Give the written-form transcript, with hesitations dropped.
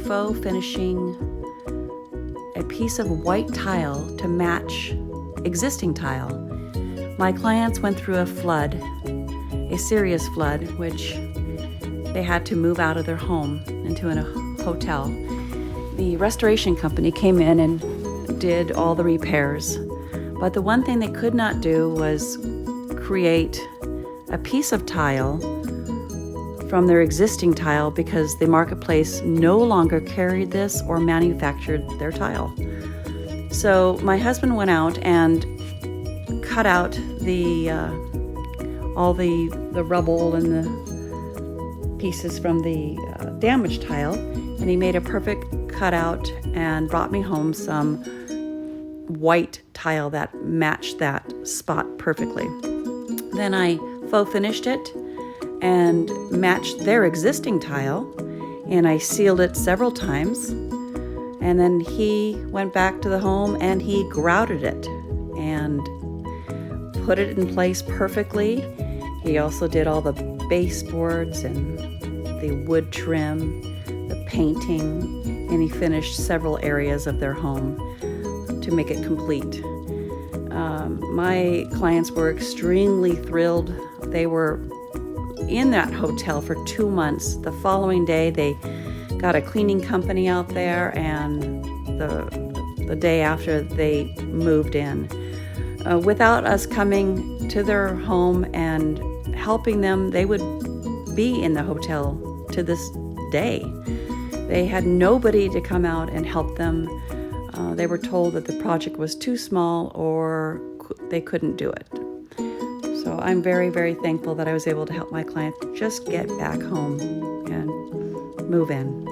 faux finishing a piece of white tile to match existing tile. My clients went through a flood, a serious flood, which they had to move out of their home into a hotel. The restoration company came in and did all the repairs, but the one thing they could not do was create a piece of tile from their existing tile because the marketplace no longer carried this or manufactured their tile. So my husband went out and cut out all the rubble and the pieces from the damaged tile, and he made a perfect cutout and brought me home some white tile that matched that spot perfectly. Then I faux finished it and matched their existing tile, and I sealed it several times. And then he went back to the home and he grouted it and put it in place perfectly. He also did all the baseboards and the wood trim, the painting, and he finished several areas of their home to make it complete. My clients were extremely thrilled. They were in that hotel for 2 months. The following day, they got a cleaning company out there, and the day after, they moved in. Without us coming to their home and helping them, they would be in the hotel to this day. They had nobody to come out and help them. They were told that the project was too small or they couldn't do it. So I'm very, very thankful that I was able to help my client just get back home and move in.